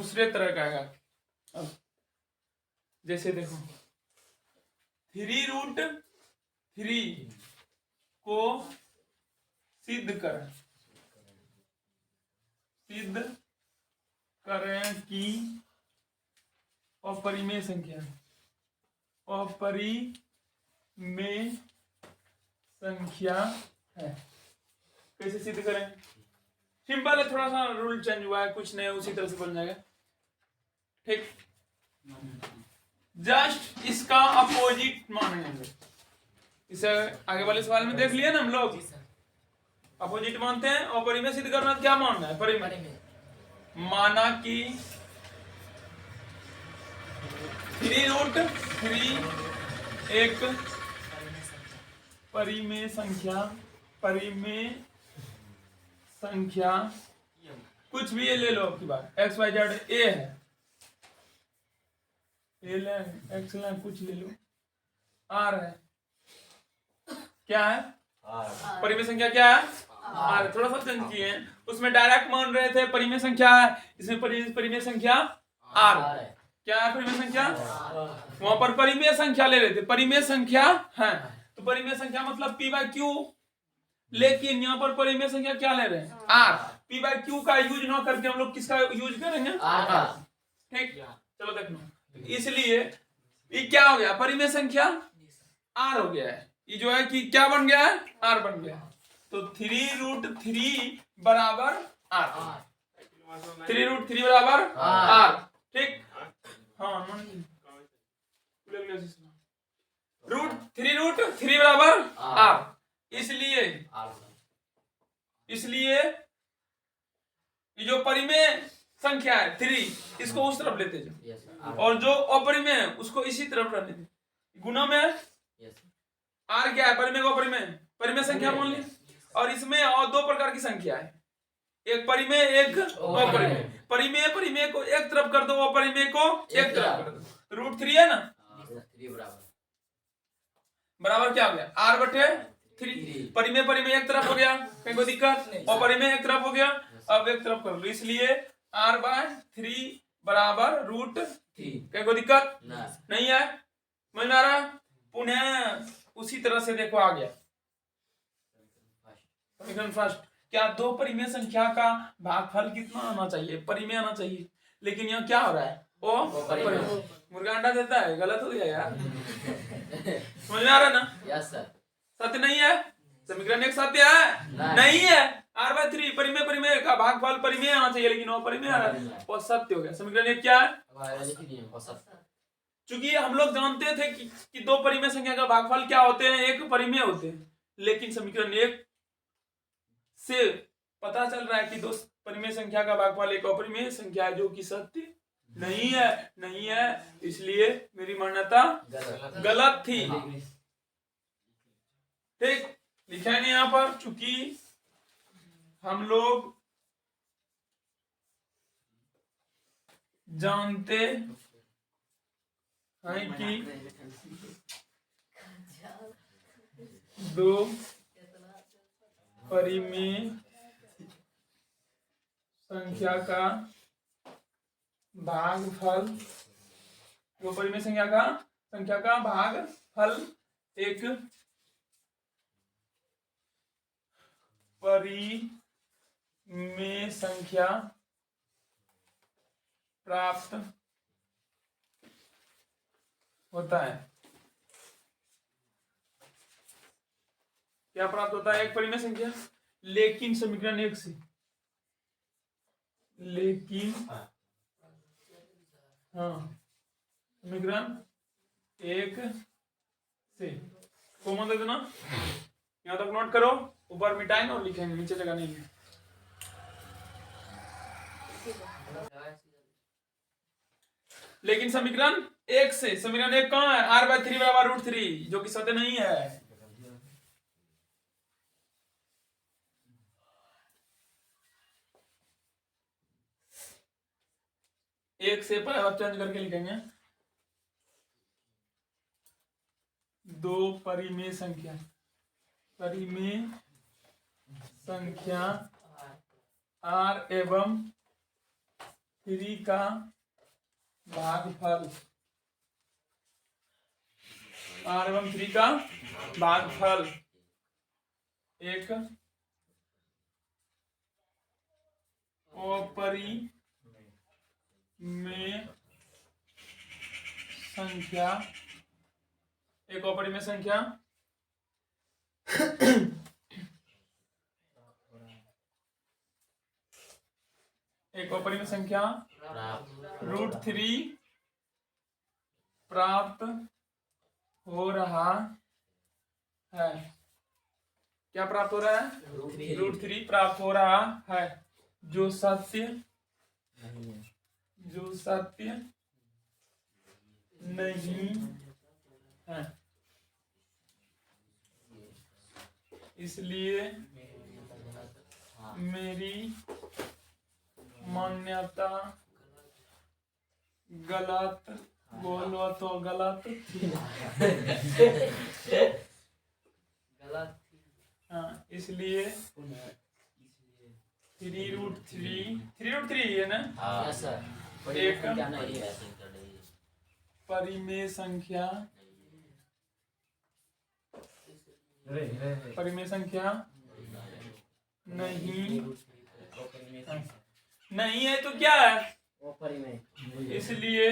दूसरे तरह का आएगा। अब जैसे देखो 3√3 को सिद्ध करें कि अपरिमेय संख्या है। कैसे सिद्ध करें? सिंपल है, थोड़ा सा रूल चेंज हुआ है, कुछ नहीं, उसी तरह से बन जाएगा। ठीक, जस्ट इसका अपोजिट मानेंगे। इसे आगे वाले सवाल में देख लिया ना हम लोग, अपोजिट मानते हैं। और परिमेय सिद्ध करना क्या मानना है? परिमेय। माना कि 3√3 एक परिमेय संख्या कुछ भी ये ले लो आपकी बात, एक्स वाई जेड ए है, ए ले एक्स ले कुछ ले लो, आर है, क्या है? परिमेय संख्या क्या है? आर। थोड़ा सा चेंज किए हैं, उसमें डायरेक्ट मान रहे थे परिमेय संख्या है, इसमें परिमेय संख्या आर। क्या है परिमेय संख्या? वहां पर परिमेय संख्या ले रहे थे, परिमेय संख्या है, तो परिमेय संख्या मतलब पी बाय क्यू। लेकिन यहाँ पर परिमेय संख्या क्या ले रहे हैं? आर। पी बाय क्यू का यूज ना करके हम लोग किसका यूज करेंगे? आर। ठीक, चलो देखो, इसलिए ये क्या हो गया? परिमेय संख्या आर हो गया है। ये जो है कि क्या बन गया है? आर बन गया। तो 3√3 बराबर आर। 3√3 बराबर आर। ठीक, हाँ, 3√3 बराबर आर। इसलिए ये जो परिमेय संख्या है 3, इसको उस तरफ लेते जाओ, और जो अपरिमेय है उसको इसी तरफ रखने दे। गुना में आर क्या है? परिमेय को परिमेय संख्या मान ली। और इसमें और दो प्रकार की संख्या है, एक परिमेय एक अपरिमेय। परिमेय को एक तरफ कर दो, अपरिमेय को एक तरफ कर दो। √3 है ना, बराबर क्या हो गया? r/3। परिमेय एक तरफ हो गया, कहीं कोई दिक्कत नहीं, और परिमेय एक तरफ हो गया, अब एक तरफ कर लो, इसलिए r/3 बराबर √3। कहीं कोई दिक्कत नहीं है, समझ में आ रहा? पुनः उसी तरह से देखो आ गया समीकरण फर्स्ट। क्या दो परिमेय संख्या का भागफल कितना आना चाहिए? परिमेय आना चाहिए, लेकिन यहाँ क्या हो रहा है? ओ मुर्गा अंडा देता है, गलत हो गया यार। समझ में आ रहा है ना? Yes sir. सत्य नहीं है, समीकरण एक सत्य है नहीं है। r/3 परिमेय का भागफल परिमेय आना चाहिए, लेकिन वो परिमेय आ रहा है, वो सत्य हो गया। समीकरण एक क्या है? चूंकि हम लोग जानते थे कि दो परिमेय संख्या का भागफल क्या होते हैं? एक परिमेय होते हैं, लेकिन समीकरण एक से पता चल रहा है कि दो परिमेय संख्या का भागफल एक अपरिमेय संख्या है, जो कि सत्य नहीं है। इसलिए मेरी मान्यता गलत थी। ठीक, लिखा है नहीं यहाँ पर, चूंकि हम लोग जानते हैं कि दो परिमेय संख्या का भागफल, दो परिमेय संख्या का भागफल एक परिमेय संख्या प्राप्त होता है। क्या प्राप्त होता है? एक परिमेय संख्या, लेकिन समीकरण एक से, समीकरण एक से कॉमन दे देना, यहां तक नोट करो, ऊपर मिटाएंगे और लिखेंगे, नीचे जगह नहीं है। लेकिन समीकरण एक से, समीकरण एक कहाँ है? r/3 बराबर √3, जो कि सत्य नहीं है। एक से पर अब चेंज करके लिखेंगे, दो परिमेय संख्या r एवं 3 का भागफल r एवं 3 का भागफल एक अपरिमेय संख्या एक अपरिमेय संख्या एक अपरिमेय संख्या √3 प्राप्त हो रहा है। क्या प्राप्त हो रहा है? √3 प्राप्त हो रहा है जो सत्य नहीं है। इसलिए मेरी मान्यता गलत बोलो तो गलत हाँ इसलिए 3√3 है ना एक परिमेय संख्या नहीं है तो क्या है? इसलिए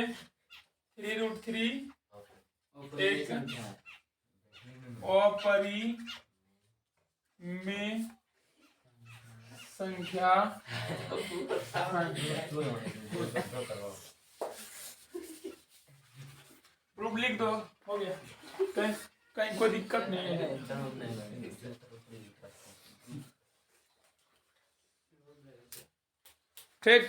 3√3 एक अपरिमेय संख्या प्रूफ लिख दो, हो गया। कहीं कहीं कोई दिक्कत नहीं है। ठीक।